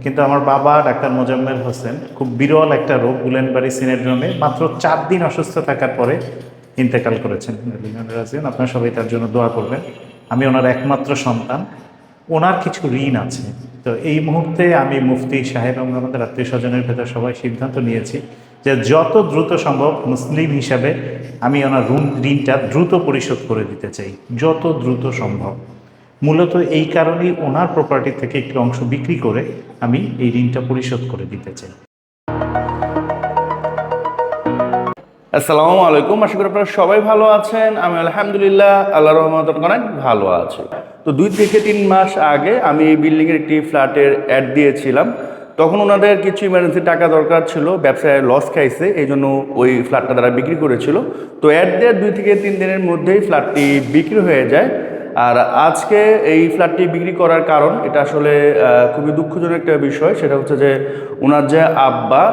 কিন্তু আমার বাবা ডাক্তার মোজাম্মেল হোসেন খুব বিরল একটা রোগ গুলেনবারি সিনেড্রোমে মাত্র 4 দিন অসুস্থ থাকার পরে ইন্তেকাল করেছেন। আপনারা সবাই তার জন্য দোয়া করবেন। আমি ওনার একমাত্র সন্তান, ওনার কিছু ঋণ আছে। তো এই মুহূর্তে আমি মুফতি সাহেব এবং আমাদের আত্মীয় স্বজনের ভেতর সবাই সিদ্ধান্ত নিয়েছি যে যত দ্রুত সম্ভব মুসলিম হিসাবে আমি ওনার ঋণটা দ্রুত পরিশোধ করে দিতে চাই, যত দ্রুত সম্ভব। মূলত এই কারণেই ওনার প্রপার্টি থেকে একটি অংশ বিক্রি করে আমি এই ঋণটা পরিশোধ করে দিতে চাই। আসসালামু আলাইকুম, আশা করি আপনারা সবাই ভালো আছেন। আমি আলহামদুলিল্লাহ আল্লাহর রহমতে অনেক ভালো আছি। তো 2 থেকে 3 মাস আগে আমি এই বিল্ডিংয়ের একটি ফ্ল্যাটের অ্যাড দিয়েছিলাম। তখন ওনাদের কিছু ইমার্জেন্সি টাকা দরকার ছিল, ব্যবসায় লস খাইছে, এই জন্য ওই ফ্ল্যাটটা তারা বিক্রি করেছিল। তো অ্যাড দেওয়ার 2 থেকে 3 দিনের মধ্যেই ফ্ল্যাটটি বিক্রি হয়ে যায়। আর আজকে এই ফ্ল্যাটটি বিক্রি করার কারণ, এটা আসলে খুবই দুঃখজনক একটা বিষয়। সেটা হচ্ছে যে ওনার যে আব্বা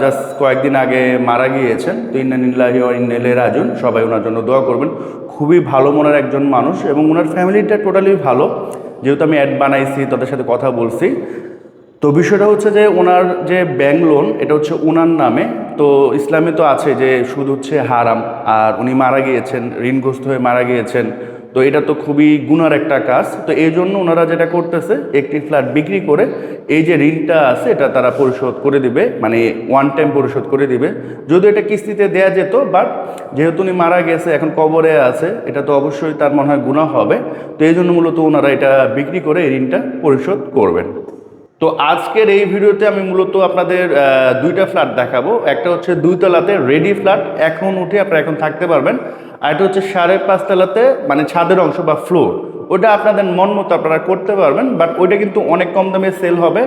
জাস্ট কয়েকদিন আগে মারা গিয়েছেন। তো ইন্না লিল্লাহি ওয়া ইন্না ইলাইহি রাজিউন, সবাই ওনার জন্য দোয়া করবেন। খুবই ভালো মনের একজন মানুষ এবং ওনার ফ্যামিলিটা টোটালি ভালো। যেহেতু আমি অ্যাড বানাইছি, তাদের সাথে কথা বলছি। তো বিষয়টা হচ্ছে যে ওনার যে ব্যাংক লোন, এটা হচ্ছে ওনার নামে। তো ইসলামে তো আছে যে সুদ হচ্ছে হারাম, আর উনি মারা গিয়েছেন, ঋণগ্রস্ত হয়ে মারা গিয়েছেন। তো এটা তো খুবই গুনার একটা কাজ। তো এই জন্য ওনারা যেটা করতেছে, একটি ফ্ল্যাট বিক্রি করে এই যে ঋণটা আছে এটা তারা পরিশোধ করে দিবে, মানে ওয়ান টাইম পরিশোধ করে দিবে। যদিও এটা কিস্তিতে দেয়া যেত, বাট যেহেতু উনি মারা গেছে, এখন কবরে আছে, এটা তো অবশ্যই তার মনে হয় গুনাহ হবে। তো এই জন্য মূলত ওনারা এটা বিক্রি করে এই ঋণটা পরিশোধ করবেন। তো আজকের এই ভিডিওতে আমি মূলত আপনাদের 2টা ফ্ল্যাট দেখাবো। একটা হচ্ছে 2 তলাতে রেডি ফ্ল্যাট, এখন উঠে আপনারা এখন থাকতে পারবেন। আর এটা হচ্ছে 5.5 তলাতে, মানে ছাদের অংশ বা ফ্লোর, ওটা আপনাদের মন মতো আপনারা করতে পারবেন। বাট ওইটা কিন্তু অনেক কম দামে সেল হবে,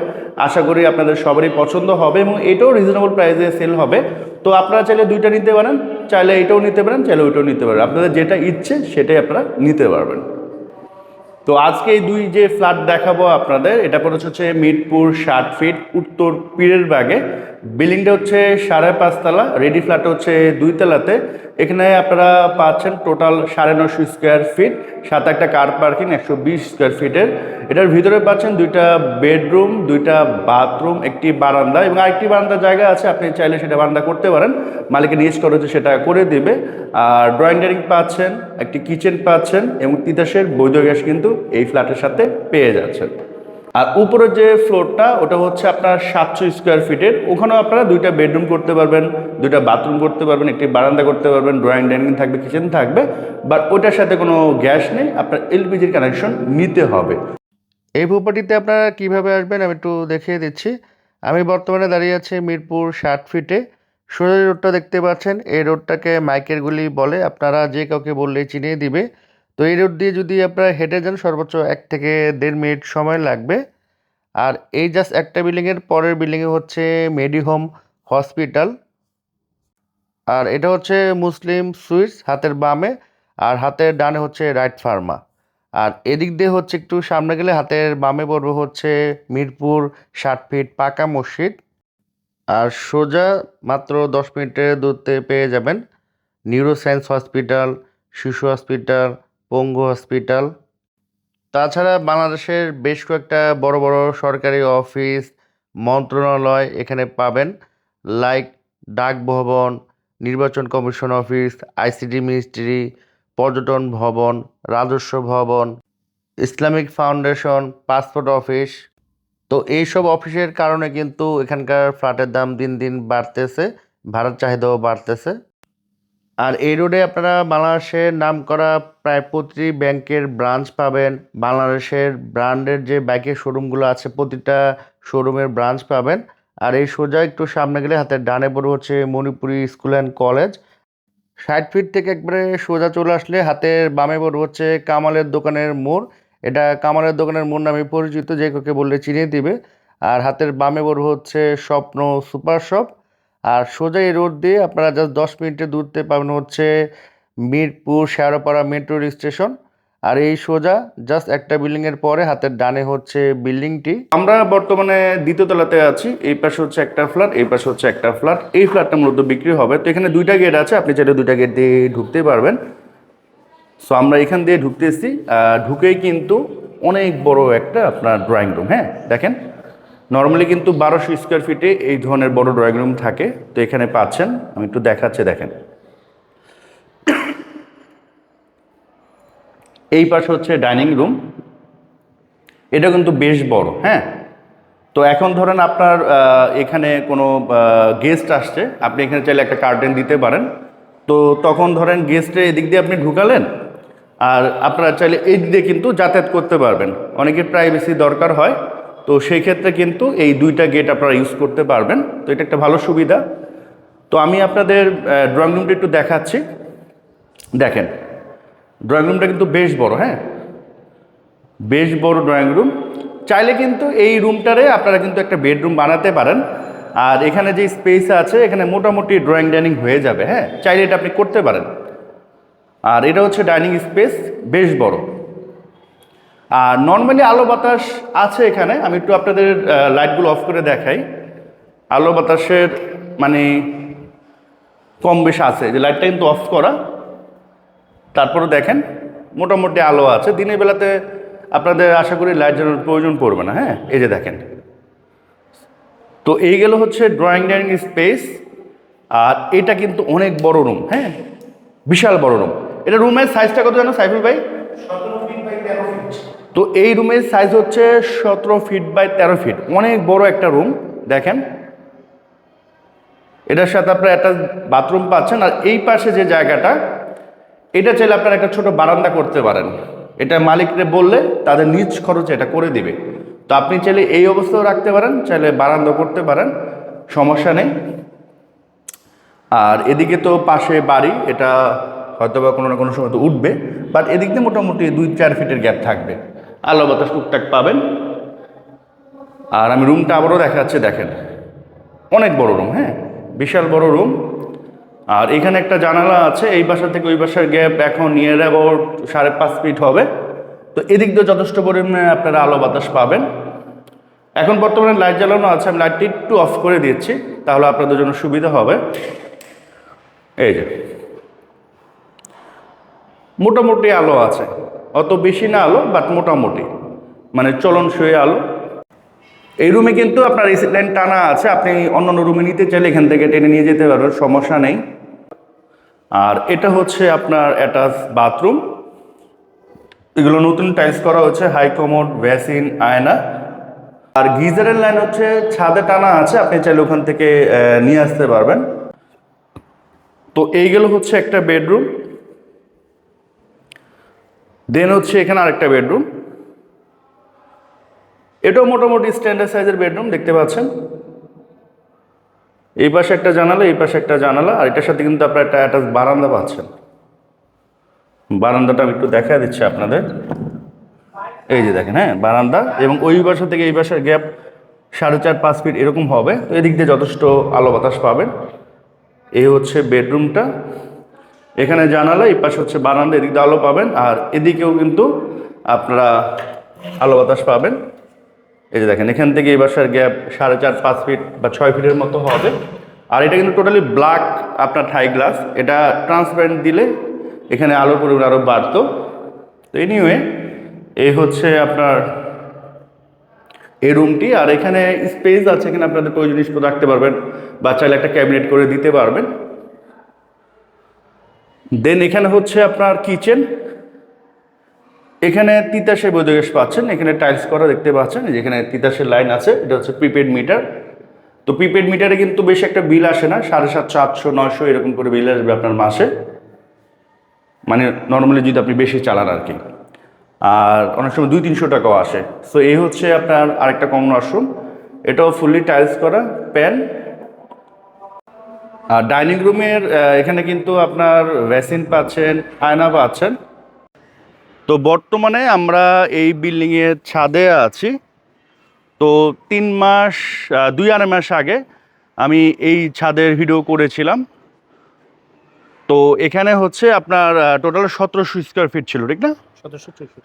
আশা করি আপনাদের সবারই পছন্দ হবে এবং এটাও রিজনেবল প্রাইসে সেল হবে। তো আপনারা চাইলে 2টা নিতে পারেন, চাইলে এটাও নিতে পারেন, চাইলে ওইটাও নিতে পারেন। আপনাদের যেটা ইচ্ছে সেটাই আপনারা নিতে পারবেন। তো আজকে এই 2 যে ফ্ল্যাট দেখাবো আপনাদের, এটা পড়েছে হচ্ছে মিরপুর 60 ফিট, উত্তর পীরের বাগে। বিল্ডিংটা হচ্ছে 5.5 তলা, রেডি ফ্ল্যাট হচ্ছে 2 তলাতে। এখানে আপনারা পাচ্ছেন টোটাল 950 স্কোয়ার ফিট, সাথে একটা কার পার্কিং 120 স্কোয়ার ফিটের। এটার ভিতরে পাচ্ছেন 2টা বেডরুম, 2টা বাথরুম, একটি বারান্দা এবং আরেকটি বারান্দার জায়গা আছে, আপনি চাইলে সেটা বারান্দা করতে পারেন, মালিকের নিজ খরচে সেটা করে দেবে। আর ড্রয়িং ডাইনিং পাচ্ছেন, একটি কিচেন পাচ্ছেন এবং তিতাসের বৈধ গ্যাস কিন্তু এই ফ্ল্যাটের সাথে পেয়ে যাচ্ছেন। আর উপরের যে ফ্লোরটা, ওটা হচ্ছে আপনার 700 স্কোয়ার ফিটের। ওখানেও আপনারা 2টা বেডরুম করতে পারবেন, 2টা বাথরুম করতে পারবেন, একটি বারান্দা করতে পারবেন, ড্রয়িং ডাইনিং থাকবে, কিচেন থাকবে। বাট ওটার সাথে কোনো গ্যাস নেই, আপনার এলপিজির কানেকশন নিতে হবে। এই প্রপার্টিতে আপনারা কিভাবে আসবেন আমি একটু দেখিয়ে দিচ্ছি। আমি বর্তমানে দাঁড়িয়ে আছি মিরপুর 60 ফিটে। সোজা রোডটা দেখতে পাচ্ছেন, এই রোডটাকে মাইকের গুলি বলে, আপনারা যে কাউকে বললেই চিনিয়ে দিবে। তো এই রোড দিয়ে যদি আপনারা হেঁটে যান, সর্বোচ্চ 1 থেকে 1.5 মিনিট সময় লাগবে। আর এই জাস্ট একটা বিল্ডিংয়ের পরের বিল্ডিংয়ে হচ্ছে মেডিহোম হসপিটাল। আর এটা হচ্ছে মুসলিম সুইটস হাতের বামে, আর হাতের ডানে হচ্ছে রাইট ফার্মা। আর এদিক দিয়ে হচ্ছে একটু সামনে গেলে হাতের বামে পড়বে হচ্ছে মিরপুর 60 ফিট পাকা মসজিদ। আর সোজা মাত্র 10 মিনিটের দূরত্বে পেয়ে যাবেন নিউরোসায়েন্স হসপিটাল, শিশু হসপিটাল, পঙ্গু হসপিটাল। তাছাড়া বাংলাদেশের বেশ কয়েকটা বড় বড় সরকারি অফিস, মন্ত্রণালয় এখানে পাবেন, লাইক ডাক ভবন, নির্বাচন কমিশন অফিস, আইসিটি মিনিস্ট্রি, পর্যটন ভবন, রাজস্ব ভবন, ইসলামিক ফাউন্ডেশন, পাসপোর্ট অফিস। তো এইসব অফিসের কারণে কিন্তু এখানকার ফ্ল্যাটের দাম দিন দিন বাড়তেছে, ভাড়ার চাহিদাও বাড়তেছে। আর এই রোডে আপনারা বাংলাদেশের নামকরা প্রায় প্রতিটি ব্যাংকের ব্রাঞ্চ পাবেন, বাংলাদেশের ব্র্যান্ডের যে বাইকের শোরুমগুলো আছে প্রতিটা শোরুমের ব্রাঞ্চ পাবেন। আর এই সোজা একটু সামনে গেলে হাতের ডানে বড় হচ্ছে Manipuri school and college. 60 feet থেকে একবারে সোজা চলে আসলে হাতের বামে বড় হচ্ছে কামালের দোকানের মোড়। এটা কামালের দোকানের মোড় নামে পরিচিত, যে কাউকে বললে চিনিয়ে দিবে। আর হাতের বামে বড় হচ্ছে স্বপ্ন সুপার শপ। আর সোজা এই রোড দিয়ে আপনারা জাস্ট 10 মিনিটের দূরত্বে পাবেন হচ্ছে মিরপুর শেওড়াপাড়া মেট্রো স্টেশন। আর এই সোজা জাস্ট একটা বিল্ডিংয়ের পরে হাতের ডানে হচ্ছে বিল্ডিংটি। আমরা বর্তমানে 2য় তলাতে আছি। এই পাশে হচ্ছে একটা ফ্ল্যাট, এই পাশে হচ্ছে একটা ফ্ল্যাট। এই ফ্ল্যাটটা মূলত বিক্রি হবে। তো এখানে 2টা গেট আছে, আপনি চাইলে 2টা গেট দিয়ে ঢুকতে পারবেন। সো আমরা এখান দিয়ে ঢুকতেছি। ঢুকেই কিন্তু অনেক বড় একটা আপনার ড্রয়িং রুম। হ্যাঁ, দেখেন নর্মালি কিন্তু 1200 স্কোয়ার ফিটে এই ধরনের বড় ড্রয়িং রুম থাকে, তো এখানে পাচ্ছেন। আমি একটু দেখাচ্ছি, দেখেন। এই পাশে হচ্ছে ডাইনিং রুম, এটা কিন্তু বেশ বড়, হ্যাঁ। তো এখন ধরেন আপনার এখানে কোনো গেস্ট আসছে, আপনি এখানে চাইলে একটা কার্টেন দিতে পারেন। তো তখন ধরেন গেস্টের এদিক দিয়ে আপনি ঢুকালেন, আর আপনারা চাইলে এই দিক দিয়ে কিন্তু যাতায়াত করতে পারবেন। অনেকের প্রাইভেসি দরকার হয়, তো সেই ক্ষেত্রে কিন্তু এই দুইটা গেট আপনারা ইউজ করতে পারবেন। তো এটা একটা ভালো সুবিধা। তো আমি আপনাদের ড্রয়িং রুমটা একটু দেখাচ্ছি, দেখেন। ড্রয়িং রুমটা কিন্তু বেশ বড়, হ্যাঁ, বেশ বড় ড্রয়িং রুম। চাইলে কিন্তু এই রুমটারে আপনারা কিন্তু একটা বেডরুম বানাতে পারেন। আর এখানে যে স্পেস আছে, এখানে মোটামুটি ড্রয়িং ডাইনিং হয়ে যাবে, হ্যাঁ, চাইলে এটা আপনি করতে পারেন। আর এটা হচ্ছে ডাইনিং স্পেস, বেশ বড়। আর নর্মালি আলো বাতাস আছে এখানে। আমি একটু আপনাদের লাইটগুলো অফ করে দেখাই। আলো বাতাসের মানে কম বেশ আছে, যে লাইটটা কিন্তু অফ করা, তারপরে দেখেন মোটামুটি আলো আছে। দিনের বেলাতে আপনাদের আশা করি লাইট জ্বালানোর প্রয়োজন পড়বে না, হ্যাঁ। এই যে দেখেন। তো এই গেল হচ্ছে ড্রয়িং ডাইনিং স্পেস। আর এটা কিন্তু অনেক বড় রুম, হ্যাঁ, বিশাল বড় রুম। এটা রুমের সাইজটা কত জানো সাইফুল ভাই? 17 ফিট বাই 13 ফিট। তো এই রুমের সাইজ হচ্ছে 17 ফিট বাই 13 ফিট, অনেক বড় একটা রুম। দেখেন, এটার সাথে আপনারা একটা বাথরুম পাচ্ছেন। আর এই পাশে যে জায়গাটা, এটা চাইলে আপনারা একটা ছোট বারান্দা করতে পারেন। এটা মালিকরে বললে তাদের নিজ খরচে এটা করে দিবে। তো আপনি চাইলে এই অবস্থাও রাখতে পারেন, চাইলে বারান্দা করতে পারেন, সমস্যা নেই। আর এদিকে তো পাশে বাড়ি, এটা হয়তো বা কোনো না কোনো সময় তো উঠবে, বাট এদিক দিয়ে মোটামুটি 2-4 ফিটের গ্যাপ থাকবে, আলো বাতাস টুকটাক পাবেন। আর আমি রুমটা আবারও দেখাচ্ছি, দেখেন অনেক বড় রুম, হ্যাঁ, বিশাল বড় রুম। আর এখানে একটা জানালা আছে, এই বাসা থেকে ওই বাসার গ্যাপ এখন নিয়ার অ্যাবাউট 5.5 ফিট হবে। তো এদিক দিয়ে যথেষ্ট পরিমাণে আপনারা আলো বাতাস পাবেন। এখন বর্তমানে লাইট জ্বালানো আছে, আমি লাইটটি একটু অফ করে দিচ্ছি, তাহলে আপনাদের জন্য সুবিধা হবে। এই যে মোটামুটি আলো আছে, অত বেশি না আলো, বাট মোটামুটি মানে চলনসই আলো। এই রুমে কিন্তু আপনার এসি লাইন টানা আছে, আপনি অন্যান্য রুমে নিতে চাইলে এখান থেকে টেনে নিয়ে যেতে পারবেন, সমস্যা নেই। আর এটা হচ্ছে আপনার অ্যাটাচ বাথরুম, এগুলো নতুন টাইলস করা হচ্ছে, হাই কমোড, বেসিন, আয়না। আর গিজারের লাইন হচ্ছে ছাদে টানা আছে, আপনি চাইলে ওখান থেকে নিয়ে আসতে পারবেন। তো এইগুলো হচ্ছে একটা বেডরুম। দেন হচ্ছে এখানে আরেকটা বেডরুম, এটাও মোটামুটি স্ট্যান্ডার্ড সাইজের বেডরুম, দেখতে পাচ্ছেন। এই পাশে একটা জানালা, এই পাশে একটা জানালা, আর এটার সাথে কিন্তু আপনারা একটা অ্যাটাচ বারান্দা পাচ্ছেন। বারান্দাটা আমি একটু দেখা দিচ্ছি আপনাদের, এই যে দেখেন, হ্যাঁ, বারান্দা। এবং ওই বাসা থেকে এই বাসার গ্যাপ 4.5-5 ফিট এরকম হবে। তো এদিক দিয়ে যথেষ্ট আলো বাতাস পাবেন। এই হচ্ছে বেডরুমটা, এখানে জানালা, এই পাশে হচ্ছে বারান্দা, এদিক দিয়ে আলো পাবেন। আর এদিকেও কিন্তু আপনারা আলো বাতাস পাবেন। এই যে দেখেন, এখান থেকে এই বাসার গ্যাপ 4.5-5 ফিট বা 6 ফিটের মতো হবে। আর এটা কিন্তু টোটালি ব্ল্যাক আপনার থাই গ্লাস, এটা ট্রান্সপারেন্ট দিলে এখানে আলোর পরিমাণ আরও বাড়তো। তো এনিওয়ে, এই হচ্ছে আপনার এই রুমটি। আর এখানে স্পেস আছে, এখানে আপনাদের প্রয়োজনীয় জিনিসপত্র রাখতে পারবেন, বা চাইলে একটা ক্যাবিনেট করে দিতে পারবেন। দেন এখানে হচ্ছে আপনার কিচেন, এখানে তিতাসের বৈদ্যুতিক পাচ্ছেন, এখানে টাইলস করা দেখতে পাচ্ছেন, যেখানে তিতাসের লাইন আছে। এটা হচ্ছে প্রিপেড মিটার। তো প্রিপেড মিটারে কিন্তু বেশি একটা বিল আসে না, 750, 800, 900 এরকম করে বিল আসবে আপনার মাসে, মানে নর্মালি যদি আপনি বেশি চালান আর কি। আর অনেক সময় 200-300 টাকাও আসে। সো এই হচ্ছে আপনার আরেকটা কমন ওয়াশরুম, এটাও ফুললি টাইলস করা, প্যান। আর ডাইনিং রুমের এখানে কিন্তু আপনার বেসিন পাচ্ছেন, আয়না পাচ্ছেন। তো বর্তমানে আমরা এই বিল্ডিংয়ের ছাদে আছি। তো 2-2.5 মাস আগে আমি এই ছাদের ভিডিও করেছিলাম। তো এখানে হচ্ছে আপনার টোটাল 1700 স্কোয়ার ফিট ছিল, ঠিক না?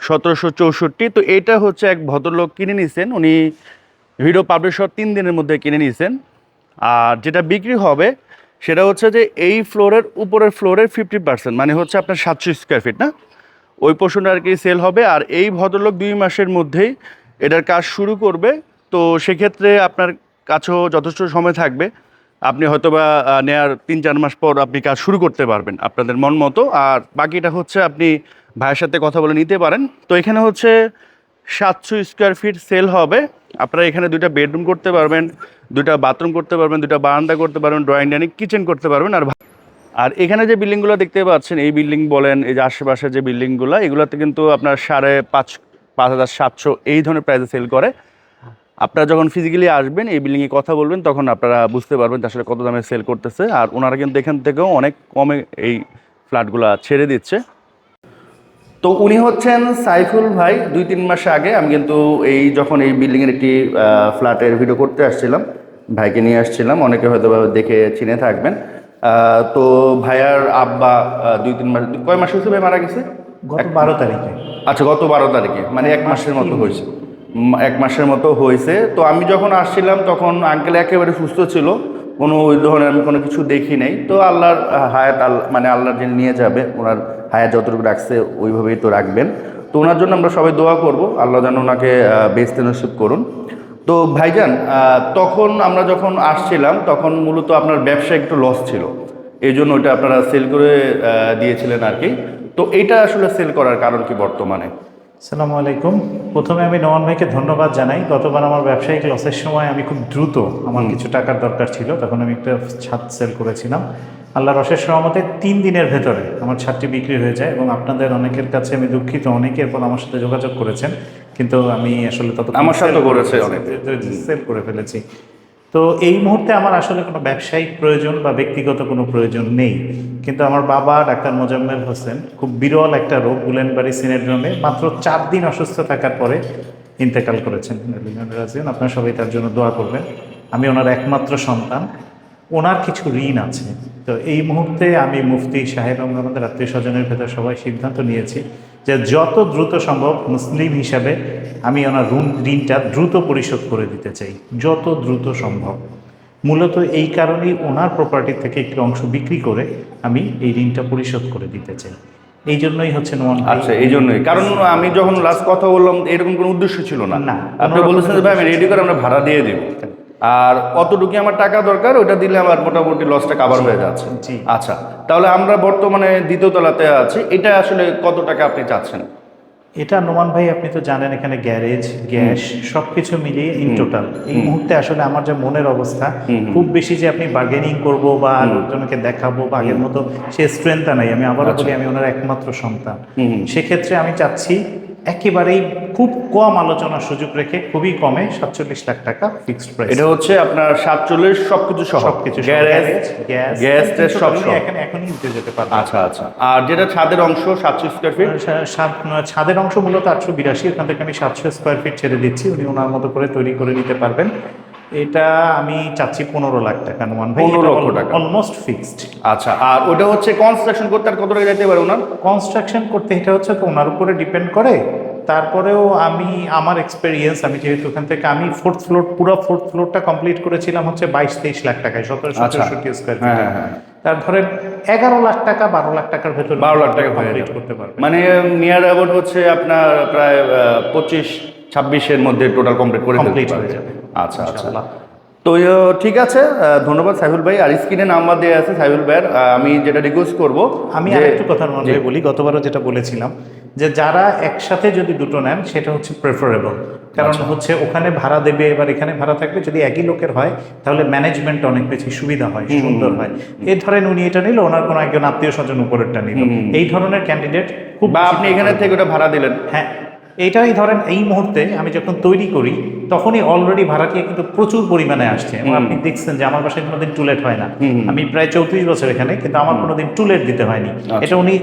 1764। তো এটা হচ্ছে এক ভদ্রলোক কিনে নিয়েছেন, উনি ভিডিও পাবলিশ হওয়ার 3 দিনের মধ্যে কিনে নিয়েছেন। আর যেটা বিক্রি হবে সেটা হচ্ছে যে এই ফ্লোরের উপরের ফ্লোরের 50%, মানে হচ্ছে আপনার 700 স্কোয়ার ফিট, না, ওই পোর্শনটা আর কি সেল হবে। আর এই ভদ্রলোক 2 মাসের মধ্যেই এটার কাজ শুরু করবে। তো সেক্ষেত্রে আপনার কাছেও যথেষ্ট সময় থাকবে। আপনি হয়তোবা নেয়ার 3-4 মাস পর আপনি কাজ শুরু করতে পারবেন আপনাদের মন মতো। আর বাকিটা হচ্ছে আপনি ভাইয়ের সাথে কথা বলে নিতে পারেন। তো এখানে হচ্ছে 700 স্কোয়ার ফিট সেল হবে। আপনারা এখানে 2টা বেডরুম করতে পারবেন, 2টা বাথরুম করতে পারবেন, 2টা বারান্দা করতে পারবেন, ড্রয়িং ডাইনিং কিচেন করতে পারবেন। আর এখানে যে বিল্ডিংগুলো দেখতে পাচ্ছেন, এই বিল্ডিং বলেন, এই যে আশেপাশে যে বিল্ডিংগুলো, এগুলোতে কিন্তু আপনার 5,700 এই ধরনের প্রাইসে সেল করে। আপনারা যখন ফিজিক্যালি আসবেন, এই বিল্ডিংয়ে কথা বলবেন, তখন আপনারা বুঝতে পারবেন আসলে কত দামে সেল করতেছে। আর ওনারা কিন্তু এখান থেকেও অনেক কমে এই ফ্ল্যাটগুলো ছেড়ে দিচ্ছে। তো উনি হচ্ছেন সাইফুল ভাই। 2-3 মাস আগে আমি কিন্তু যখন এই বিল্ডিংয়ের একটি ফ্ল্যাটের ভিডিও করতে আসছিলাম, ভাইকে নিয়ে আসছিলাম, অনেকে হয়তো দেখে চিনে থাকবেন। তো ভাইয়ার আব্বা 2-3 মাস, কয় মাস হয়েছে ভাই মারা গেছে? গত 12 তারিখে। আচ্ছা, গত 12 তারিখে, মানে 1 মাসের মতো হয়েছে। 1 মাসের মতো হয়েছে। তো আমি যখন আসছিলাম তখন আঙ্কেল একেবারে সুস্থ ছিল, কোনো ওই ধরনের আমি কোনো কিছু দেখি নাই। তো আল্লাহর হায়াত, মানে আল্লাহর যিনি নিয়ে যাবে, ওনার হায়াত যতটুকু রাখছে ওইভাবেই তো রাখবেন। তো ওনার জন্য আমরা সবাই দোয়া করব, আল্লাহ যেন ওনাকে বেহেশতে নসিব করুন। তো ভাইজান, তখন আমরা যখন আসছিলাম তখন মূলত আপনার ব্যবসা একটু লস ছিল, এই জন্য ওইটা আপনারা সেল করে দিয়েছিলেন আর কি। তো এটা আসলে সেল করার কারণ কি বর্তমানে? আসসালামু আলাইকুম। প্রথমে আমি নোমান ভাইকে ধন্যবাদ জানাই। গতবার আমার ব্যবসায়িক লসের সময় আমি খুব দ্রুত, আমার কিছু টাকার দরকার ছিল, তখন আমি একটা ছাদ সেল করেছিলাম। আল্লাহর অশেষ রহমতে 3 দিনের ভেতরে আমার ছাদটি বিক্রি হয়ে যায়। এবং আপনাদের অনেকের কাছে আমি দুঃখিত, অনেকে এরপর আমার সাথে যোগাযোগ করেছেন, কিন্তু আমি আসলে তত আমার সাথে করেছে অনেক, সেল করে ফেলেছি। তো এই মুহূর্তে আমার আসলে কোনো ব্যবসায়িক প্রয়োজন বা ব্যক্তিগত কোনো প্রয়োজন নেই। কিন্তু আমার বাবা ডাক্তার মোজাম্মেল হোসেন খুব বিরল একটা রোগ, গুলেনবারি সিনেড্রোমে মাত্র 4 দিন অসুস্থ থাকার পরে ইন্তেকাল করেছেন। আপনারা সবাই তার জন্য দোয়া করবেন। আমি ওনার একমাত্র সন্তান, ওনার কিছু ঋণ আছে। তো এই মুহূর্তে আমি মুফতি সাহেব এবং আমাদের আত্মীয় স্বজনের ভেতর সবাই সিদ্ধান্ত নিয়েছি যে যত দ্রুত সম্ভব মুসলিম হিসাবে আমি ওনার ঋণটা দ্রুত পরিশোধ করে দিতে চাই, যত দ্রুত সম্ভব। মূলত এই কারণেই ওনার প্রপার্টি থেকে একটি অংশ বিক্রি করে আমি এই ঋণটা পরিশোধ করে দিতে চাই। এই জন্যই হচ্ছে নোমান। আচ্ছা, এই জন্যই। কারণ আমি যখন লাস্ট কথা বললাম এরকম কোনো উদ্দেশ্য ছিল না। আপনি বলেছেন যে ভাই আমি রেডি করে আমরা ভাড়া দিয়ে দেবো, আর কতটুকু আমার টাকা দরকার ওটা দিলে আমার মোটামুটি লসটা কাভার হয়ে যাচ্ছে। আচ্ছা, তাহলে আমরা বর্তমানে 2য় তলাতে আছি, এটা আসলে কত টাকা আপনি চাচ্ছেন? এটা নোমান ভাই আপনি তো জানেন, এখানে গ্যারেজ, গ্যাস সবকিছু মিলিয়ে ইন টোটাল এই মুহূর্তে আসলে আমার যে মনের অবস্থা, খুব বেশি যে আপনি বার্গেনিং করব বা লোকজনকে দেখাবো বা আগের মতো সে স্ট্রেংথটা নাই। আমি আবারও বলি, আমি ওনার একমাত্র সন্তান। সেক্ষেত্রে আমি চাচ্ছি একেবারেই খুব কম আলোচনার সুযোগ রেখে, খুবই কমে 47 লাখ টাকা ফিক্সড প্রাইস। এটা হচ্ছে আপনার 47 সবকিছু সহ, সবকিছু, গ্যাস সব এখনই দিতে যেতে পারবো। আচ্ছা আচ্ছা। আর যেটা ছাদের অংশ 700 স্কোয়ার ফিট, ছাদের অংশ মূলত 882, ওখান থেকে আমি 700 স্কোয়ার ফিট ছেড়ে দিচ্ছি, উনি ওনার মতো করে তৈরি করে নিতে পারবেন। এটা আমি চাচ্ছি 15 লাখ টাকা। নোমান ভাই 15 লক্ষ টাকা অলমোস্ট ফিক্সড। আচ্ছা, আর ওটা হচ্ছে কনস্ট্রাকশন করতে আর কত টাকা যেতে পারে ওনার? কনস্ট্রাকশন করতে এটা হচ্ছে তো ওনার উপরে ডিপেন্ড করে। তারপরেও আমি আমার এক্সপেরিয়েন্স, আমি যেহেতু ওখান থেকে আমি পুরো ফোর্থ ফ্লোরটা কমপ্লিট করেছিলাম হচ্ছে 22-23 লাখ টাকায়, 17-17 স্কোয়ার ফিট। তার ধরেন 11 লাখ টাকা, 12 লাখ টাকার ভেতর 12 লাখ টাকা কমপ্লিট করতে পারবে। মানে নিয়ার অ্যাবাউট হচ্ছে আপনার প্রায় 25-26-এর মধ্যে টোটাল কমপ্লিট করে হয়ে যাবে। আচ্ছা আচ্ছা। তো ঠিক আছে, ধন্যবাদ সাইফুল ভাই। আর স্ক্রিনে নাম্বার দেওয়া আছে সাইফুল ভাইয়ের। আমি যেটা রিকোয়েস্ট করবো, আমি আরেকটু কথা মনে বলি, গতবারও যেটা বলেছিলাম যে যারা একসাথে যদি দুটো নেন সেটা হচ্ছে প্রেফারেবল। কারণ হচ্ছে ওখানে ভাড়া দেবে, এবার এখানে ভাড়া থাকবে, যদি একই লোকের হয় তাহলে ম্যানেজমেন্ট অনেক বেশি সুবিধা হয়, সুন্দর হয়। এই ধরেন উনি এটা নিল, ওনার কোনো একজন আত্মীয় স্বজন উপরেরটা নিল, এই ধরনের ক্যান্ডিডেট খুব, বা আপনি এখানে থেকে ওটা ভাড়া দিলেন। হ্যাঁ, এইটাই ধরেন এই মুহূর্তে আমি যখন তৈরি করি তখনই অলরেডি ভাড়াটিয়া কিন্তু প্রচুর পরিমাণে আসছে। এবং আপনি দেখছেন যে আমার বাসায় কোনোদিন টুলেট হয় না। আমি প্রায় 34 বছর এখানে, কিন্তু আমার কোনোদিন টুলেট দিতে হয়নি। এটা উনি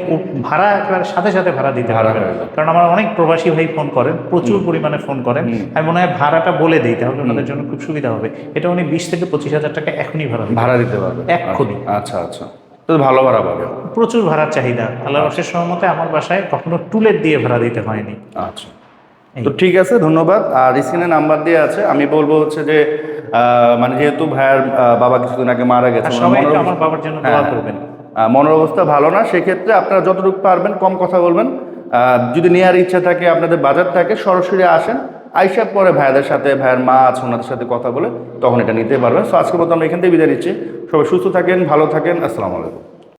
ভাড়া একেবারে সাথে সাথে ভাড়া দিতে পারবেন। কারণ আমার অনেক প্রবাসী ভাই ফোন করেন, প্রচুর পরিমাণে ফোন করেন। আমি মনে হয় ভাড়াটা বলে দিই, তাহলে ওনাদের জন্য খুব সুবিধা হবে। এটা উনি 20 থেকে 25 হাজার টাকা এখনই ভাড়া দিতে পারবে, এক্ষুনি। আচ্ছা আচ্ছা, তো ভালো ভাড়া পাবে, প্রচুর ভাড়ার চাহিদা। আল্লাহর অশেষ রহমতে আমার বাসায় কখনো টুলেট দিয়ে ভাড়া দিতে হয়নি। আচ্ছা, তো ঠিক আছে, ধন্যবাদ। আর স্ক্রিনে নাম্বার দিয়ে আছে। আমি বলবো হচ্ছে যে মানে যেহেতু ভাইয়ের বাবা কিছুদিন আগে মারা গেছে, আমার বাবার জন্য দোয়া করবেন। মনের অবস্থা ভালো না, সেক্ষেত্রে আপনারা যতটুকু পারবেন কম কথা বলবেন। যদি নেওয়ার ইচ্ছা থাকে, আপনাদের বাজার থাকে, সরাসরি আসেন, আইসা পরে ভাইয়াদের সাথে, ভাইয়ের মা আছে ওনাদের সাথে কথা বলে তখন এটা নিতে পারবেন। সো আজকের মতো আমরা এখান থেকে বিদায় নিচ্ছি। সবাই সুস্থ থাকেন, ভালো থাকেন, আসসালামু আলাইকুম।